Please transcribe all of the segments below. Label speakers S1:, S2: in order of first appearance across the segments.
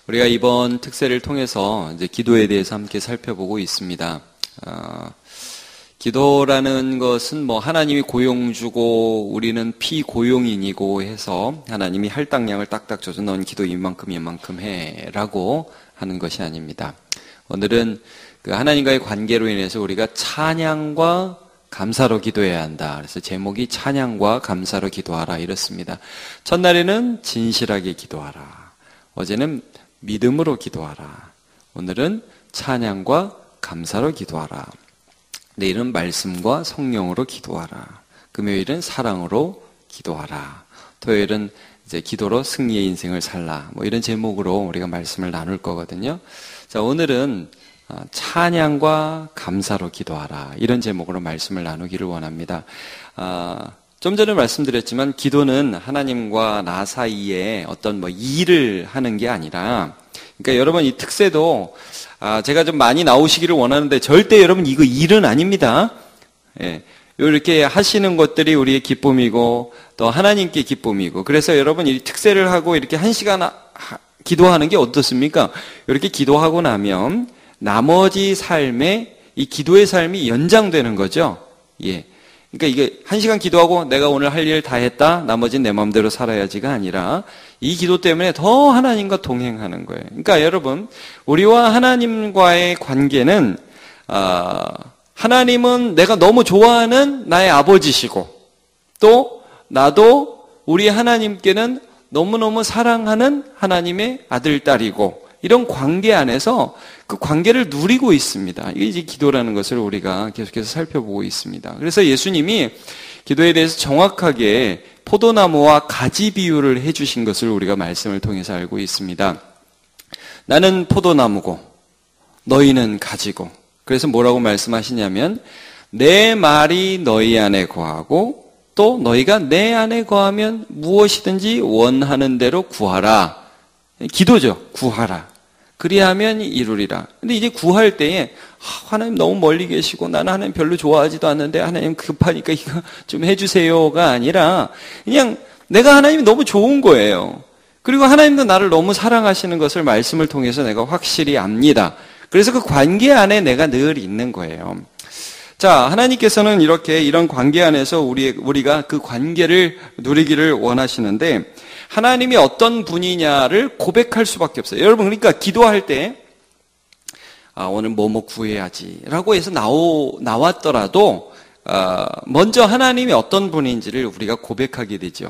S1: 우리가 이번 특세를 통해서 이제 기도에 대해서 함께 살펴보고 있습니다. 기도라는 것은 하나님이 고용주고 우리는 피고용인이고 해서 하나님이 할당량을 딱딱 줘서 넌 기도 이만큼 해라고 하는 것이 아닙니다. 오늘은 그 하나님과의 관계로 인해서 우리가 찬양과 감사로 기도해야 한다. 그래서 제목이 찬양과 감사로 기도하라 이렇습니다. 첫날에는 진실하게 기도하라. 어제는 믿음으로 기도하라. 오늘은 찬양과 감사로 기도하라. 내일은 말씀과 성령으로 기도하라. 금요일은 사랑으로 기도하라. 토요일은 이제 기도로 승리의 인생을 살라. 이런 제목으로 우리가 말씀을 나눌 거거든요. 자, 오늘은 찬양과 감사로 기도하라. 이런 제목으로 말씀을 나누기를 원합니다. 좀 전에 말씀드렸지만 기도는 하나님과 나 사이에 어떤 일을 하는 게 아니라, 그러니까 여러분 이 특세도 제가 좀 많이 나오시기를 원하는데 절대 여러분 이거 일은 아닙니다. 예. 이렇게 하시는 것들이 우리의 기쁨이고 또 하나님께 기쁨이고, 그래서 여러분 이 특세를 하고 이렇게 1시간 기도하는 게 어떻습니까? 이렇게 기도하고 나면 나머지 삶에 이 기도의 삶이 연장되는 거죠. 예. 그러니까 이게 1시간 기도하고 내가 오늘 할 일 다 했다, 나머지는 내 마음대로 살아야지가 아니라 이 기도 때문에 더 하나님과 동행하는 거예요. 그러니까 여러분, 우리와 하나님과의 관계는 하나님은 내가 너무 좋아하는 나의 아버지시고, 또 나도 우리 하나님께는 너무너무 사랑하는 하나님의 아들, 딸이고, 이런 관계 안에서 그 관계를 누리고 있습니다. 이게 이제 기도라는 것을 우리가 계속해서 살펴보고 있습니다. 그래서 예수님이 기도에 대해서 정확하게 포도나무와 가지 비유를 해주신 것을 우리가 말씀을 통해서 알고 있습니다. 나는 포도나무고 너희는 가지고, 그래서 뭐라고 말씀하시냐면 내 말이 너희 안에 거하고 또 너희가 내 안에 거하면 무엇이든지 원하는 대로 구하라. 기도죠. 구하라. 그리하면 이루리라. 근데 이제 구할 때에 하나님 너무 멀리 계시고 나는 하나님 별로 좋아하지도 않는데 하나님 급하니까 이거 좀 해주세요가 아니라 그냥 내가 하나님이 너무 좋은 거예요. 그리고 하나님도 나를 너무 사랑하시는 것을 말씀을 통해서 내가 확실히 압니다. 그래서 그 관계 안에 내가 늘 있는 거예요. 자, 하나님께서는 이런 관계 안에서 우리가 그 관계를 누리기를 원하시는데, 하나님이 어떤 분이냐를 고백할 수밖에 없어요. 여러분, 그러니까 기도할 때 오늘 뭐뭐 구해야지라고 해서 나왔더라도 먼저 하나님이 어떤 분인지를 우리가 고백하게 되죠.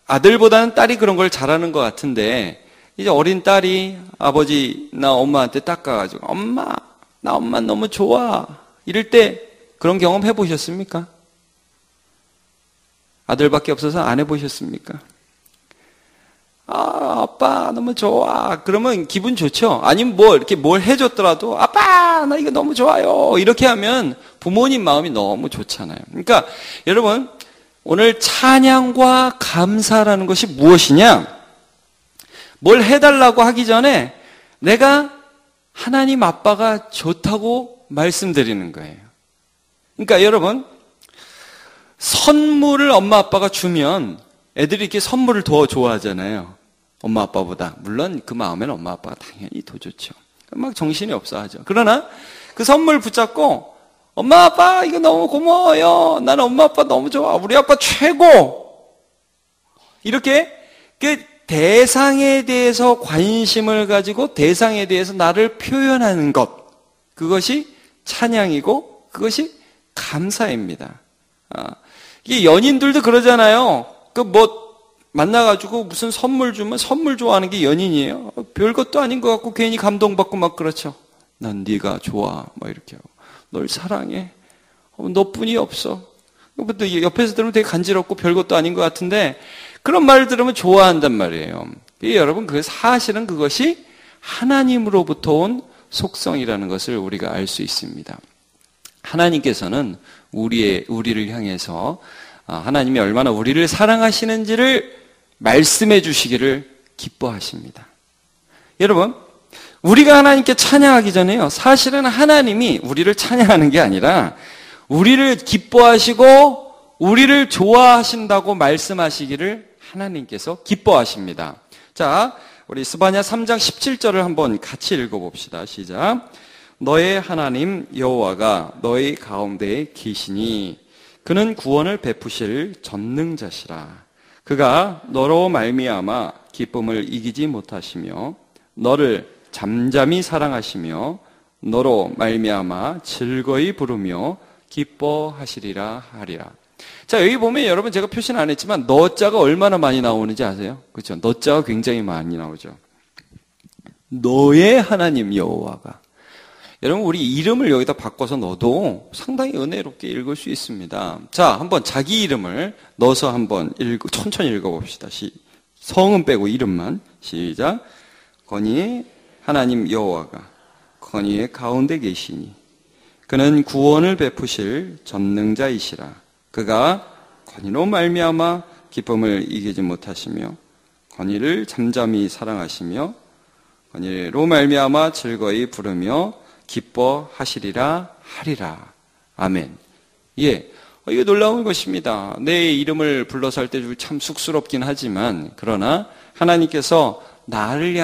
S1: 아들보다는 딸이 그런 걸 잘하는 것 같은데, 이제 어린 딸이 아버지나 엄마한테 딱 가가지고 엄마, 나 엄마 너무 좋아, 이럴 때 그런 경험 해보셨습니까? 아들밖에 없어서 안 해보셨습니까? 아빠 너무 좋아. 그러면 기분 좋죠? 아니면 이렇게 뭘 해줬더라도 아빠 나 이거 너무 좋아요, 이렇게 하면 부모님 마음이 너무 좋잖아요. 그러니까 여러분, 오늘 찬양과 감사라는 것이 무엇이냐? 뭘 해달라고 하기 전에 내가 하나님 아빠가 좋다고 말씀드리는 거예요. 그러니까 여러분, 선물을 엄마 아빠가 주면 애들이 이렇게 선물을 더 좋아하잖아요. 엄마 아빠보다. 물론 그 마음에는 엄마 아빠가 당연히 더 좋죠. 막 정신이 없어 하죠. 그러나 그 선물 붙잡고 엄마 아빠 이거 너무 고마워요, 나는 엄마 아빠 너무 좋아, 우리 아빠 최고, 이렇게 그 대상에 대해서 관심을 가지고 대상에 대해서 나를 표현하는 것, 그것이 찬양이고 그것이 감사입니다. 이게 연인들도 그러잖아요. 만나가지고 무슨 선물 주면 선물 좋아하는 게 연인이에요. 별것도 아닌 것 같고 괜히 감동받고 막 그렇죠. 난 네가 좋아, 이렇게 하고, 널 사랑해, 너뿐이 없어. 또 옆에서 들으면 되게 간지럽고 별것도 아닌 것 같은데 그런 말을 들으면 좋아한단 말이에요. 여러분, 사실은 그것이 하나님으로부터 온 속성이라는 것을 우리가 알 수 있습니다. 하나님께서는 우리를 향해서 하나님이 얼마나 우리를 사랑하시는지를 말씀해 주시기를 기뻐하십니다. 여러분, 우리가 하나님께 찬양하기 전에요, 사실은 하나님이 우리를 찬양하는 게 아니라 우리를 기뻐하시고 우리를 좋아하신다고 말씀하시기를 하나님께서 기뻐하십니다. 자, 우리 스바냐 3장 17절을 한번 같이 읽어봅시다. 시작. 너의 하나님 여호와가 너희 가운데에 계시니 그는 구원을 베푸실 전능자시라. 그가 너로 말미암아 기쁨을 이기지 못하시며 너를 잠잠히 사랑하시며 너로 말미암아 즐거이 부르며 기뻐하시리라 하리라. 자, 여기 보면 여러분 제가 표시는 안 했지만 너자가 얼마나 많이 나오는지 아세요? 그렇죠? 너자가 굉장히 많이 나오죠. 너의 하나님 여호와가. 여러분 우리 이름을 여기다 바꿔서 넣어도 상당히 은혜롭게 읽을 수 있습니다. 자, 한번 자기 이름을 넣어서 한번 천천히 읽어봅시다. 성은 빼고 이름만. 시작. 거니 하나님 여호와가 거니의 가운데 계시니 그는 구원을 베푸실 전능자이시라. 그가 거니로 말미암아 기쁨을 이기지 못하시며 거니를 잠잠히 사랑하시며 거니로 말미암아 즐거이 부르며 기뻐하시리라 하리라. 아멘. 예, 이게 놀라운 것입니다. 내 이름을 불러서 할 때 참 쑥스럽긴 하지만 그러나 하나님께서 나를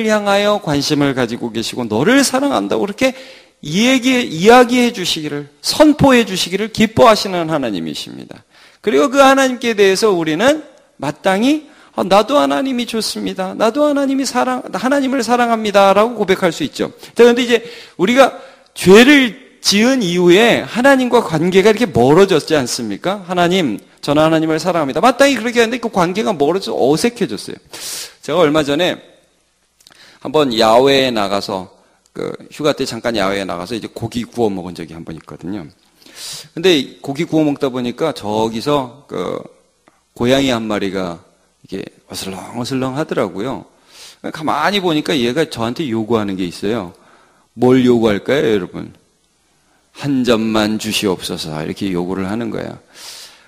S1: 향하여 관심을 가지고 계시고 너를 사랑한다고 그렇게 이야기해 주시기를, 선포해 주시기를 기뻐하시는 하나님이십니다. 그리고 그 하나님께 대해서 우리는 마땅히 나도 하나님이 좋습니다. 나도 하나님을 사랑합니다. 라고 고백할 수 있죠. 그런데 이제 우리가 죄를 지은 이후에 하나님과 관계가 이렇게 멀어졌지 않습니까? 하나님, 저는 하나님을 사랑합니다. 마땅히 그렇게 하는데 그 관계가 멀어져 어색해졌어요. 제가 얼마 전에 한번 야외에 나가서 휴가 때 잠깐 야외에 나가서 이제 고기 구워 먹은 적이 한 번 있거든요. 근데 고기 구워 먹다 보니까 저기서 고양이 한 마리가 이게 어슬렁어슬렁 하더라고요. 가만히 보니까 얘가 저한테 요구하는 게 있어요. 뭘 요구할까요, 여러분? 한 점만 주시옵소서. 이렇게 요구를 하는 거야.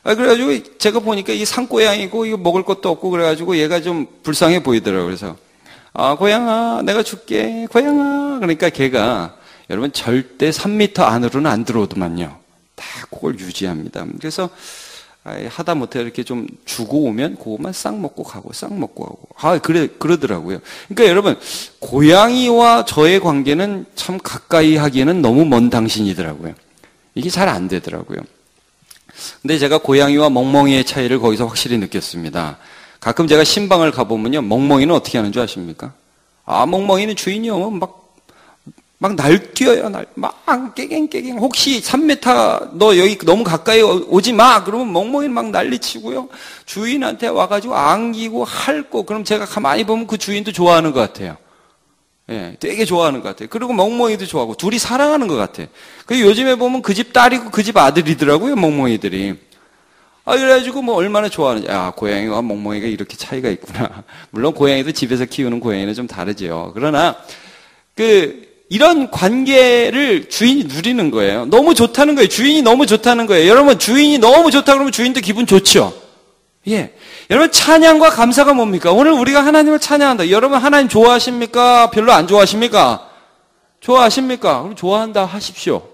S1: 그래가지고 제가 보니까 이 산고양이고 이거 먹을 것도 없고 그래가지고 얘가 좀 불쌍해 보이더라고요. 그래서 고양아, 내가 줄게. 고양아. 그러니까 걔가 여러분 절대 3m 안으로는 안 들어오더만요. 다 그걸 유지합니다. 그래서 하다못해 이렇게 좀 주고 오면 그것만 싹 먹고 가고 싹 먹고 가고. 그러더라고요. 그러니까 여러분 고양이와 저의 관계는 참 가까이 하기에는 너무 먼 당신이더라고요. 이게 잘 안 되더라고요. 근데 제가 고양이와 멍멍이의 차이를 거기서 확실히 느꼈습니다. 가끔 제가 신방을 가보면요, 멍멍이는 어떻게 하는 줄 아십니까? 멍멍이는 주인이 오면 막 날뛰어요, 막 깨갱깨갱. 혹시 3m 너 여기 너무 가까이 오지 마. 그러면 멍멍이는 막 난리치고요. 주인한테 와가지고 안기고 핥고. 그럼 제가 가만히 보면 그 주인도 좋아하는 것 같아요. 예, 되게 좋아하는 것 같아요. 그리고 멍멍이도 좋아하고 둘이 사랑하는 것 같아요. 요즘에 보면 그 집 딸이고 그 집 아들이더라고요, 멍멍이들이. 그래가지고 얼마나 좋아하는지. 고양이와 멍멍이가 이렇게 차이가 있구나. 물론 고양이도 집에서 키우는 고양이는 좀 다르죠. 그러나 이런 관계를 주인이 누리는 거예요. 너무 좋다는 거예요. 주인이 너무 좋다는 거예요. 여러분 주인이 너무 좋다 그러면 주인도 기분 좋죠. 예. 여러분 찬양과 감사가 뭡니까? 오늘 우리가 하나님을 찬양한다. 여러분 하나님 좋아하십니까? 별로 안 좋아하십니까? 좋아하십니까? 그럼 좋아한다 하십시오.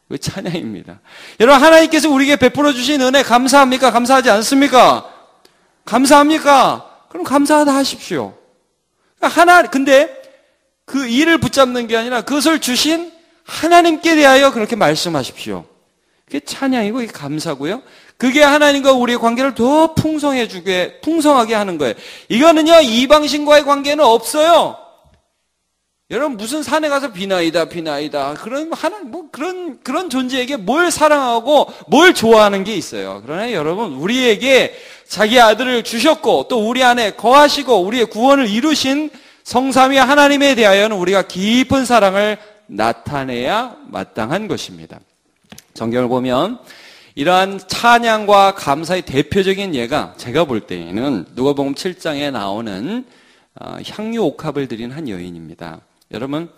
S1: 그 찬양입니다. 여러분 하나님께서 우리에게 베풀어 주신 은혜 감사합니까? 감사하지 않습니까? 감사합니까? 그럼 감사하다 하십시오. 근데 그 일을 붙잡는 게 아니라 그것을 주신 하나님께 대하여 그렇게 말씀하십시오. 그게 찬양이고 이게 감사고요. 그게 하나님과 우리의 관계를 더 풍성하게 하는 거예요. 이거는요, 이방신과의 관계는 없어요. 여러분, 무슨 산에 가서 비나이다. 그런 존재에게 뭘 사랑하고 뭘 좋아하는 게 있어요. 그러나 여러분, 우리에게 자기 아들을 주셨고, 또 우리 안에 거하시고, 우리의 구원을 이루신 성삼위 하나님에 대하여는 우리가 깊은 사랑을 나타내야 마땅한 것입니다. 성경을 보면 이러한 찬양과 감사의 대표적인 예가 제가 볼 때에는 누가복음 7장에 나오는 향유 옥합을 드린 한 여인입니다. 여러분,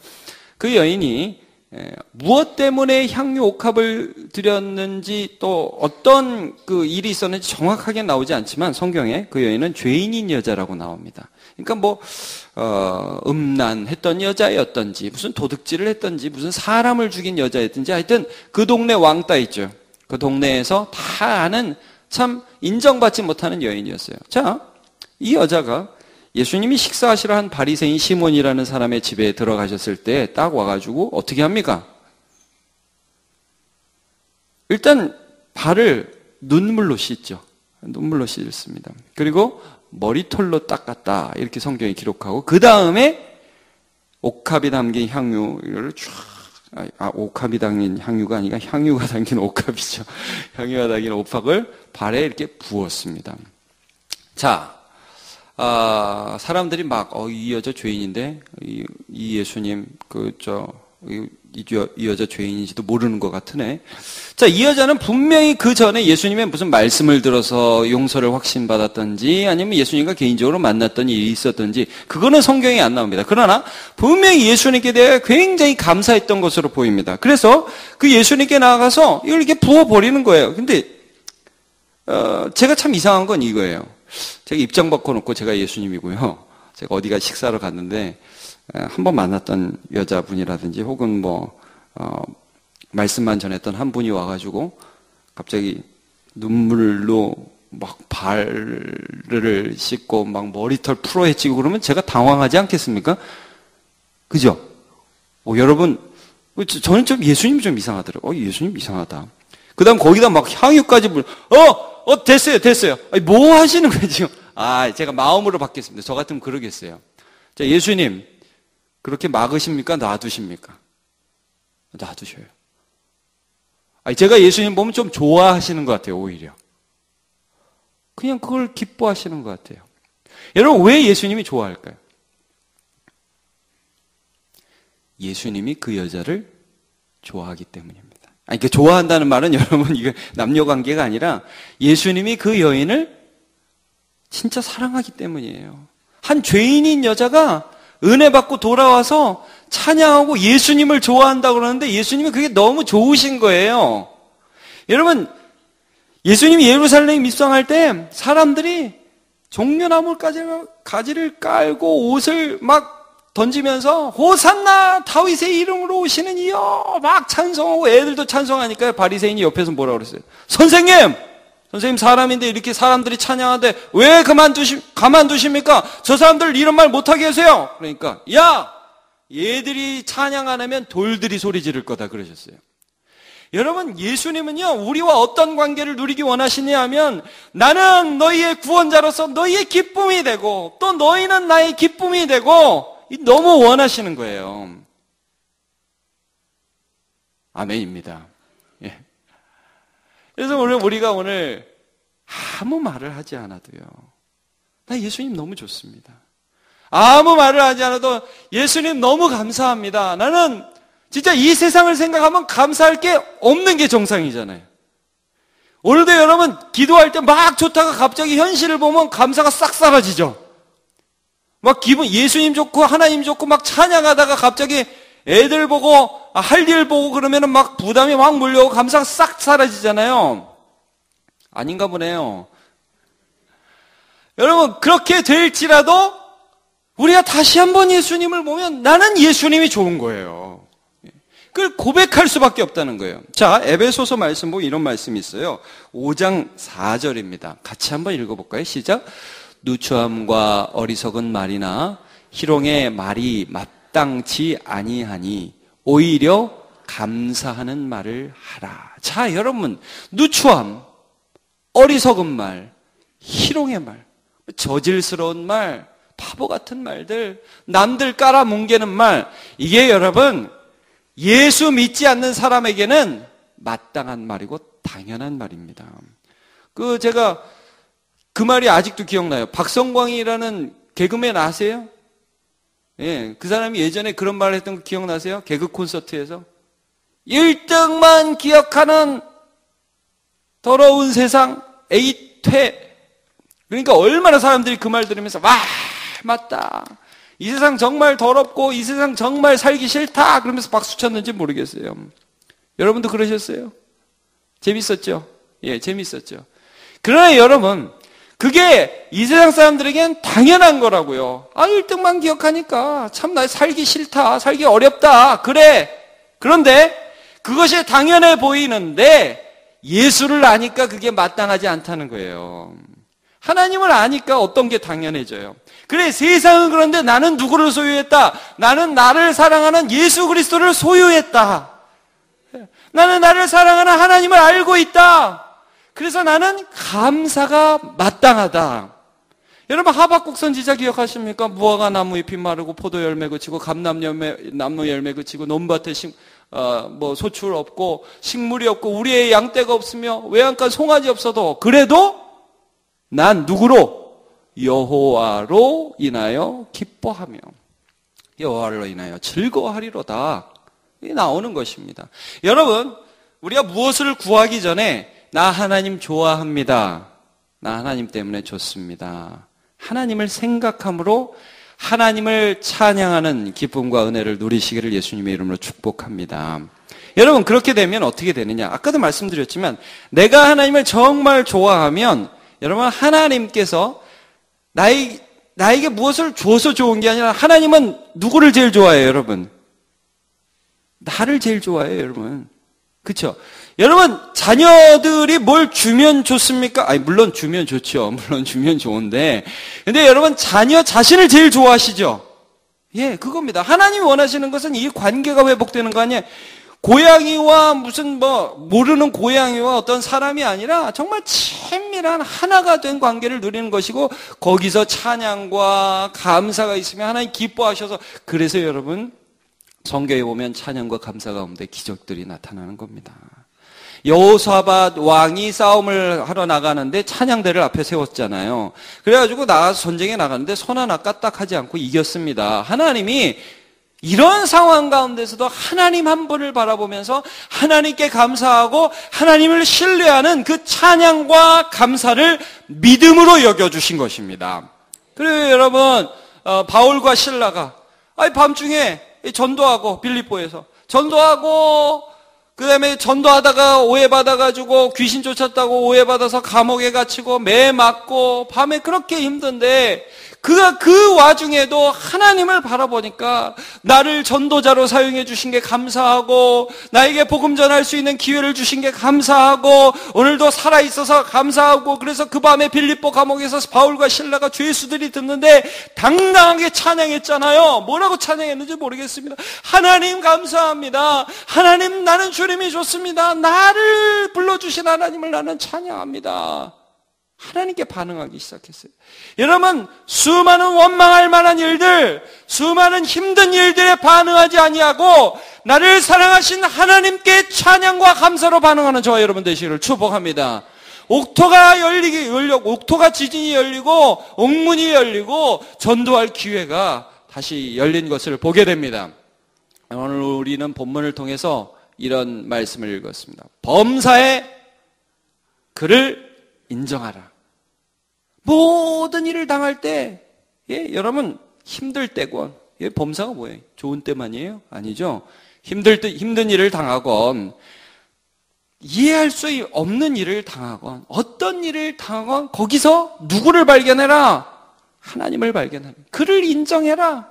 S1: 그 여인이 무엇 때문에 향유 옥합을 드렸는지 또 어떤 그 일이 있었는지 정확하게 나오지 않지만 성경에 그 여인은 죄인인 여자라고 나옵니다. 그러니까 음란했던 여자였던지 무슨 도둑질을 했던지 무슨 사람을 죽인 여자였던지 하여튼 그 동네 왕따 있죠. 그 동네에서 다 아는 참 인정받지 못하는 여인이었어요. 자, 이 여자가 예수님이 식사하시러 한 바리새인 시몬이라는 사람의 집에 들어가셨을 때 딱 와가지고 어떻게 합니까? 일단 발을 눈물로 씻죠. 눈물로 씻습니다. 그리고 머리털로 닦았다 이렇게 성경이 기록하고 그 다음에 옥합이 담긴 향유를 쫙 옥합이 담긴 향유가 아니라 향유가 담긴 옥합이죠. 향유가 담긴 옥합을 발에 이렇게 부었습니다. 자, 사람들이 막 이 여자 죄인인데 이 예수님 이 여자 죄인인지도 모르는 것 같으네. 자, 이 여자는 분명히 그 전에 예수님의 무슨 말씀을 들어서 용서를 확신받았던지 아니면 예수님과 개인적으로 만났던 일이 있었던지 그거는 성경에 안 나옵니다. 그러나 분명히 예수님께 대해 굉장히 감사했던 것으로 보입니다. 그래서 그 예수님께 나아가서 이걸 이렇게 부어버리는 거예요. 근데 제가 참 이상한 건 이거예요. 제가 입장 바꿔놓고 제가 예수님이고요. 제가 어디가 식사를 갔는데 한 번 만났던 여자분이라든지 혹은 말씀만 전했던 한 분이 와가지고 갑자기 눈물로 막 발을 씻고 막 머리털 풀어헤치고 그러면 제가 당황하지 않겠습니까? 그죠? 여러분, 저는 좀 예수님이 좀 이상하더라고요. 예수님 이상하다. 그 다음 거기다 막 향유까지 됐어요. 아니, 뭐 하시는 거예요, 지금? 제가 마음으로 받겠습니다. 저 같으면 그러겠어요. 자, 예수님, 그렇게 막으십니까? 놔두십니까? 놔두셔요. 제가 예수님 보면 좀 좋아하시는 것 같아요, 오히려. 그냥 그걸 기뻐하시는 것 같아요. 여러분, 왜 예수님이 좋아할까요? 예수님이 그 여자를 좋아하기 때문입니다. 좋아한다는 말은 여러분, 이게 남녀 관계가 아니라 예수님이 그 여인을 진짜 사랑하기 때문이에요. 한 죄인인 여자가 은혜 받고 돌아와서 찬양하고 예수님을 좋아한다고 그러는데 예수님이 그게 너무 좋으신 거예요. 여러분, 예수님이 예루살렘 입성할 때 사람들이 종려나무 가지를 깔고 옷을 막 던지면서 호산나 다윗의 이름으로 오시는 이여 막 찬송하고 애들도 찬송하니까 바리새인이 옆에서 뭐라고 그랬어요? 선생님 사람인데 이렇게 사람들이 찬양하는데 왜 가만두십니까? 저 사람들 이런 말 못하게 하세요. 그러니까 얘들이 찬양 안 하면 돌들이 소리 지를 거다 그러셨어요. 여러분, 예수님은요 우리와 어떤 관계를 누리기 원하시냐 하면 나는 너희의 구원자로서 너희의 기쁨이 되고 또 너희는 나의 기쁨이 되고 너무 원하시는 거예요. 아멘입니다. 예. 그래서 우리가 오늘 아무 말을 하지 않아도요. 나 예수님 너무 좋습니다. 아무 말을 하지 않아도 예수님 너무 감사합니다. 나는 진짜 이 세상을 생각하면 감사할 게 없는 게 정상이잖아요. 오늘도 여러분 기도할 때 막 좋다가 갑자기 현실을 보면 감사가 싹 사라지죠. 막 예수님 좋고 하나님 좋고 막 찬양하다가 갑자기 애들 보고 할 일 보고 그러면은 막 부담이 막 몰려오고 감사가 싹 사라지잖아요. 아닌가 보네요. 여러분, 그렇게 될지라도 우리가 다시 한번 예수님을 보면 나는 예수님이 좋은 거예요. 그걸 고백할 수밖에 없다는 거예요. 자, 에베소서 말씀 보면 이런 말씀이 있어요. 5장 4절입니다. 같이 한번 읽어볼까요? 시작. 누추함과 어리석은 말이나 희롱의 말이 마땅치 아니하니 오히려 감사하는 말을 하라. 자, 여러분, 누추함, 어리석은 말, 희롱의 말, 저질스러운 말, 바보 같은 말들, 남들 깔아뭉개는 말, 이게 여러분 예수 믿지 않는 사람에게는 마땅한 말이고 당연한 말입니다. 제가 그 말이 아직도 기억나요. 박성광이라는 개그맨 아세요? 예, 그 사람이 예전에 그런 말을 했던 거 기억나세요? 개그 콘서트에서 1등만 기억하는 더러운 세상 에이퇴. 그러니까 얼마나 사람들이 그 말 들으면서 맞다. 이 세상 정말 더럽고 이 세상 정말 살기 싫다 그러면서 박수 쳤는지 모르겠어요. 여러분도 그러셨어요? 재밌었죠? 예, 재밌었죠. 그러나 여러분, 그게 이 세상 사람들에겐 당연한 거라고요. 1등만 기억하니까 참 나 살기 싫다, 살기 어렵다, 그래. 그런데 그것이 당연해 보이는데 예수를 아니까 그게 마땅하지 않다는 거예요. 하나님을 아니까 어떤 게 당연해져요. 그래, 세상은 그런데 나는 누구를 소유했다? 나는 나를 사랑하는 예수 그리스도를 소유했다. 나는 나를 사랑하는 하나님을 알고 있다. 그래서 나는 감사가 마땅하다. 여러분, 하박국 선지자 기억하십니까? 무화과 나무 잎이 마르고 포도 열매 그치고 감나무 열매 그치고 논밭에 소출 없고 식물이 없고 우리의 양떼가 없으며 외양간 송아지 없어도 그래도 난 누구로? 여호와로 인하여 기뻐하며 여호와로 인하여 즐거워하리로다. 이게 나오는 것입니다. 여러분, 우리가 무엇을 구하기 전에 나 하나님 좋아합니다. 나 하나님 때문에 좋습니다. 하나님을 생각함으로 하나님을 찬양하는 기쁨과 은혜를 누리시기를 예수님의 이름으로 축복합니다. 여러분, 그렇게 되면 어떻게 되느냐? 아까도 말씀드렸지만 내가 하나님을 정말 좋아하면 여러분, 하나님께서 나에게 무엇을 줘서 좋은 게 아니라 하나님은 누구를 제일 좋아해요, 여러분? 나를 제일 좋아해요, 여러분. 그렇죠? 여러분, 자녀들이 뭘 주면 좋습니까? 아니, 물론 주면 좋죠. 물론 주면 좋은데. 근데 여러분, 자녀 자신을 제일 좋아하시죠? 예, 그겁니다. 하나님이 원하시는 것은 이 관계가 회복되는 거 아니에요? 고양이와 모르는 고양이와 어떤 사람이 아니라 정말 친밀한 하나가 된 관계를 누리는 것이고, 거기서 찬양과 감사가 있으면 하나님 기뻐하셔서, 그래서 여러분, 성경에 보면 찬양과 감사 가운데 기적들이 나타나는 겁니다. 여호사밧 왕이 싸움을 하러 나가는데 찬양대를 앞에 세웠잖아요. 그래가지고 나가서 전쟁에 나가는데 손 하나 까딱하지 않고 이겼습니다. 하나님이 이런 상황 가운데서도 하나님 한 분을 바라보면서 하나님께 감사하고 하나님을 신뢰하는 그 찬양과 감사를 믿음으로 여겨주신 것입니다. 그래요, 여러분, 바울과 실라가 밤중에 전도하고, 빌립보에서 전도하고, 그 다음에 전도하다가 오해받아가지고 귀신 쫓았다고 오해받아서 감옥에 갇히고 매 맞고 밤에 그렇게 힘든데 그가 그 와중에도 하나님을 바라보니까 나를 전도자로 사용해 주신 게 감사하고, 나에게 복음 전할 수 있는 기회를 주신 게 감사하고, 오늘도 살아있어서 감사하고, 그래서 그 밤에 빌립보 감옥에서 바울과 실라가 죄수들이 듣는데 당당하게 찬양했잖아요. 뭐라고 찬양했는지 모르겠습니다. 하나님 감사합니다. 하나님, 나는 주님이 좋습니다. 나를 불러주신 하나님을 나는 찬양합니다. 하나님께 반응하기 시작했어요. 여러분, 수많은 원망할 만한 일들, 수많은 힘든 일들에 반응하지 아니하고 나를 사랑하신 하나님께 찬양과 감사로 반응하는 저와 여러분 되시기를 축복합니다. 옥토가 지진이 열리고 옥문이 열리고 전도할 기회가 다시 열린 것을 보게 됩니다. 오늘 우리는 본문을 통해서 이런 말씀을 읽었습니다. 범사에 그를 인정하라. 모든 일을 당할 때, 여러분, 힘들 때건, 범사가 뭐예요? 좋은 때만이에요? 아니죠. 힘든 일을 당하건, 이해할 수 없는 일을 당하건, 어떤 일을 당하건, 거기서 누구를 발견해라? 하나님을 발견하라. 그를 인정해라.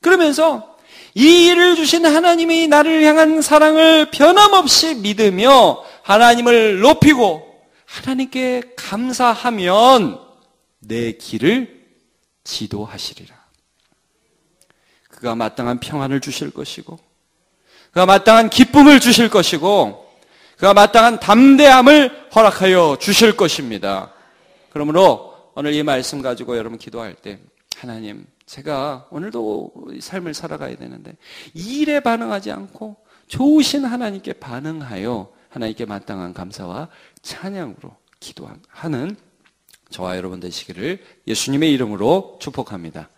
S1: 그러면서, 이 일을 주신 하나님이 나를 향한 사랑을 변함없이 믿으며, 하나님을 높이고, 하나님께 감사하면 내 길을 지도하시리라. 그가 마땅한 평안을 주실 것이고, 그가 마땅한 기쁨을 주실 것이고, 그가 마땅한 담대함을 허락하여 주실 것입니다. 그러므로 오늘 이 말씀 가지고 여러분 기도할 때, 하나님, 제가 오늘도 삶을 살아가야 되는데 이 일에 반응하지 않고 좋으신 하나님께 반응하여 하나님께 마땅한 감사와 찬양으로 기도하는 저와 여러분 되시기를 예수님의 이름으로 축복합니다.